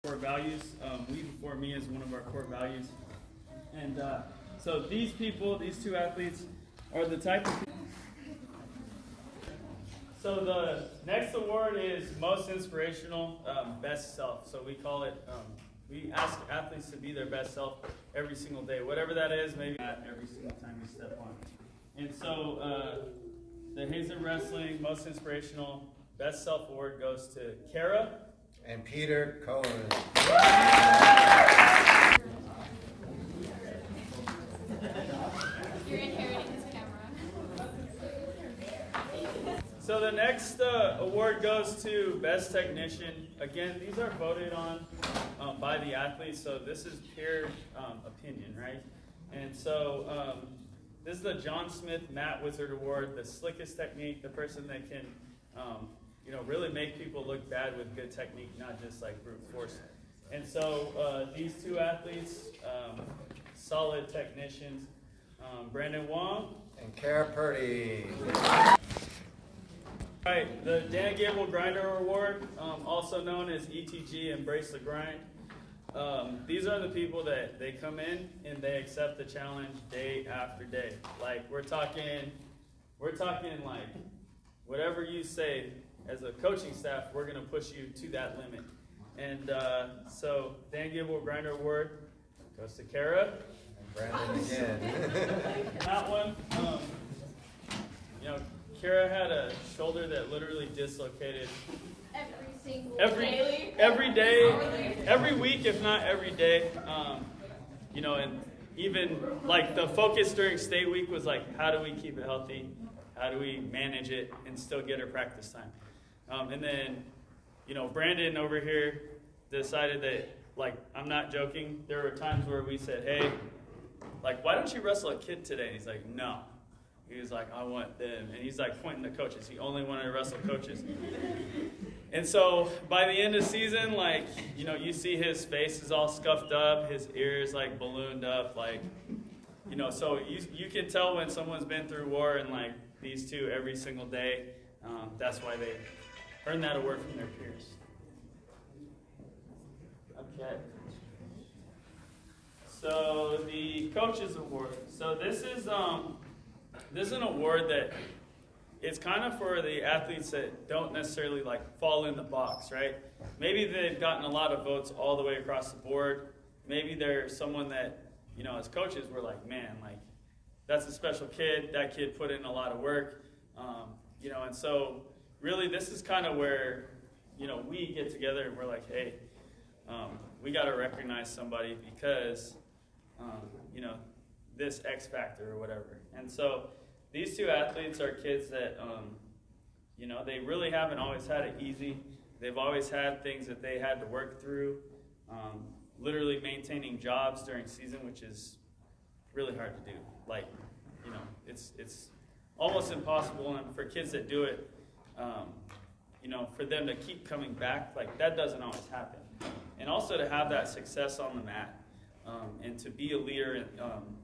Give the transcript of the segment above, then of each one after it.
core values. We before me is one of our core values. And so these people, these two athletes, are the type of people. So the next award is most inspirational, best self. So we call it, we ask athletes to be their best self every single day. Whatever that is, maybe not every single time you step on. And so the Hazen Wrestling most inspirational best self award goes to Kara. And Peter Cohen. You're inheriting this camera. So the next award goes to Best Technician. Again, these are voted on by the athletes, so this is pure opinion, right? And so this is the John Smith Matt Wizard Award, the slickest technique, the person that can really make people look bad with good technique, not just like brute force. And so these two athletes, solid technicians, Brandon Wong And Kara Purdy. All right, the Dan Gable Grinder Award, also known as ETG, Embrace the Grind. These are the people that they come in and they accept the challenge day after day. Like we're talking like whatever you say as a coaching staff, we're gonna push you to that limit. And so Dan Gable Grinder Award goes to Kara. And Brandon again. That one, Kara had a shoulder that literally dislocated every day, every week, if not every day. And even like the focus during state week was like, how do we keep it healthy? How do we manage it and still get her practice time? And then, Brandon over here decided that, like, I'm not joking. There were times where we said, hey, like, why don't you wrestle a kid today? And he's like, no. He was like, I want them. And he's like pointing to coaches. He only wanted to wrestle coaches. And so by the end of the season, like, you see his face is all scuffed up. His ears like ballooned up. Like, so you can tell when someone's been through war, and like these two every single day. That's why they earn that award from their peers. Okay. So the Coaches Award. So this is an award that it's kind of for the athletes that don't necessarily like fall in the box, right? Maybe they've gotten a lot of votes all the way across the board. Maybe they're someone that, as coaches, we're like, man, like that's a special kid. That kid put in a lot of work, and so really this is kind of where, we get together and we're like, hey, we got to recognize somebody because, this X factor or whatever. And so these two athletes are kids that, they really haven't always had it easy. They've always had things that they had to work through, literally maintaining jobs during season, which is really hard to do. Like, it's almost impossible. And for kids that do it, for them to keep coming back, like that doesn't always happen. And also to have that success on the mat, and to be a leader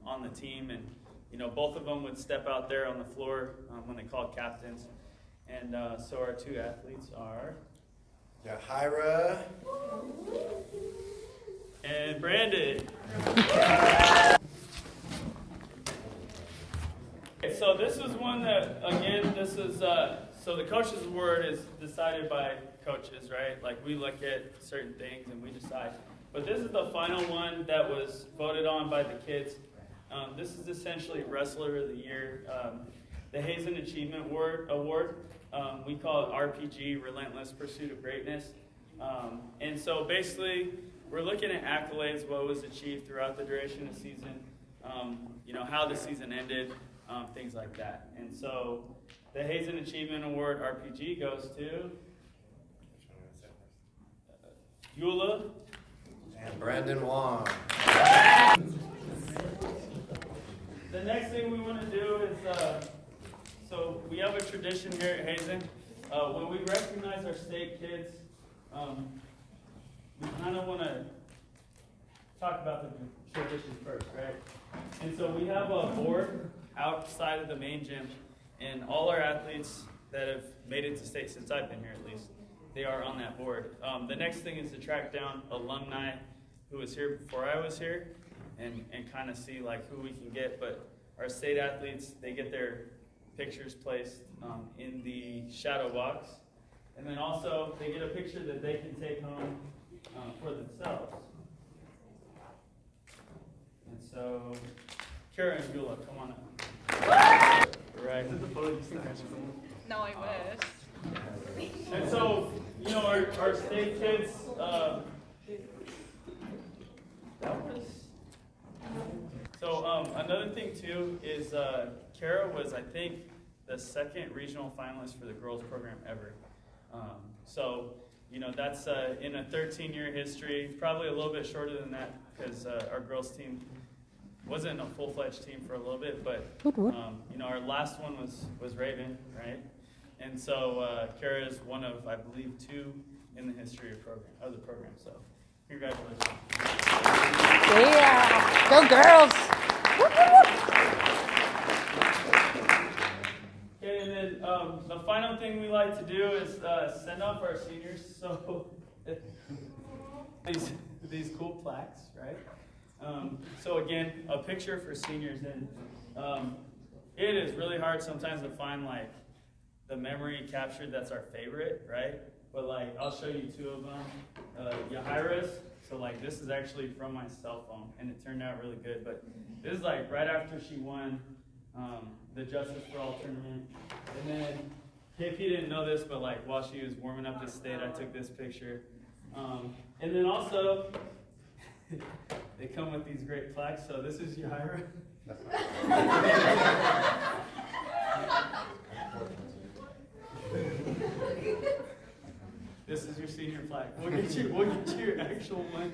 on the team. And, both of them would step out there on the floor when they called captains. And so our two athletes are Jahira and Brandon. Okay, so this is one that, again, so the Coaches Award is decided by coaches, right? Like we look at certain things and we decide. But this is the final one that was voted on by the kids. This is essentially Wrestler of the Year. The Hazen Achievement Award. We call it RPG, Relentless Pursuit of Greatness. And so basically, we're looking at accolades, what was achieved throughout the duration of the season, how the season ended, things like that. And so the Hazen Achievement Award RPG goes to Eula and Brandon Wong. The next thing we want to do is, so we have a tradition here at Hazen. When we recognize our state kids, we kind of want to talk about the tradition first, right? And so we have a board outside of the main gym, and all our athletes that have made it to state, since I've been here at least, they are on that board. The next thing is to track down alumni who was here before I was here and kind of see like who we can get. But our state athletes, they get their pictures placed in the shadow box. And then also they get a picture that they can take home for themselves. And so, Kara and Gula, come on up. Right. Is it the photo you sent? No, I wish. And so, you know, our state kids, another thing too is Kara was, I think, the second regional finalist for the girls program ever. So, you know, that's in a 13-year history, probably a little bit shorter than that because our girls team wasn't a full-fledged team for a little bit, but, you know, our last one was Raven, right? And so Kara is one of, I believe, 2 in the history of the program. So congratulations. Yeah, go girls. Okay, and then the final thing we like to do is send off our seniors. So these cool plaques, right? So again, a picture for seniors, and it is really hard sometimes to find like the memory captured that's our favorite, right? But like, I'll show you 2 of them. Yahira's, so like this is actually from my cell phone, and it turned out really good. But this is like right after she won the Justice for All tournament. And then, KP didn't know this, but like while she was warming up the state, I took this picture. And then also, they come with these great plaques. So this is Yahira. This is your senior plaque. We'll get you your actual one.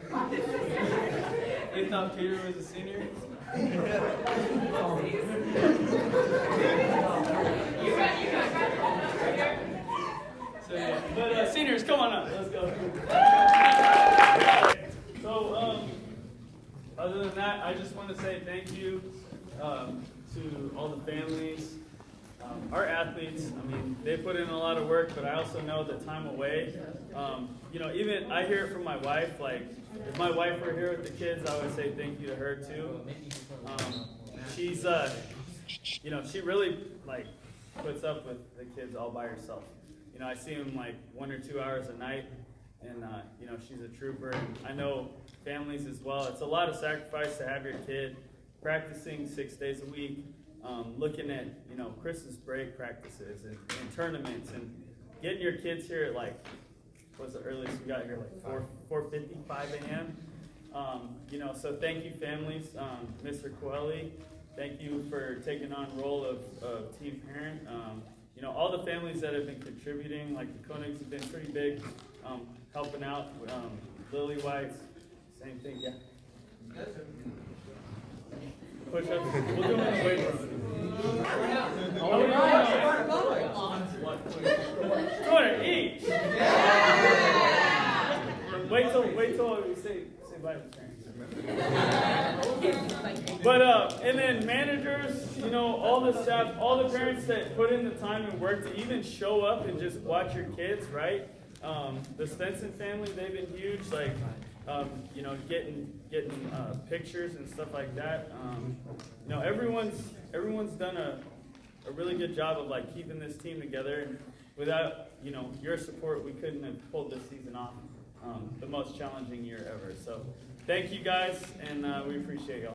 They thought Peter was a senior. So yeah, but seniors, come on up. Let's go. So other than that, I just want to say thank you to all the families. Our athletes, I mean, they put in a lot of work, but I also know the time away. You know, even I hear it from my wife, like, if my wife were here with the kids, I would say thank you to her too. She's, you know, she really, like, puts up with the kids all by herself. You know, I see them, like, 1 or 2 hours a night, and, you know, she's a trooper. And I know families as well. It's a lot of sacrifice to have your kid practicing 6 days a week. Looking at, you know, Christmas break practices and tournaments and getting your kids here at like, what's the earliest we got here, like 4:55 a.m. You know, so thank you families. Mr. Coeli, thank you for taking on role of team parent. You know, all the families that have been contributing, like the Koenigs have been pretty big, helping out. Lily White's, same thing, yeah. Push ups. We'll do them in the weight room. 200 each. Wait till we say bye to parents. But and then managers, you know, all the staff, all the parents that put in the time and work to even show up and just watch your kids, right? The Stenson family, they've been huge. Like, you know, getting pictures and stuff like that. You know, everyone's done a really good job of like keeping this team together. And without, you know, your support, we couldn't have pulled this season off. The most challenging year ever. So thank you guys, and we appreciate y'all.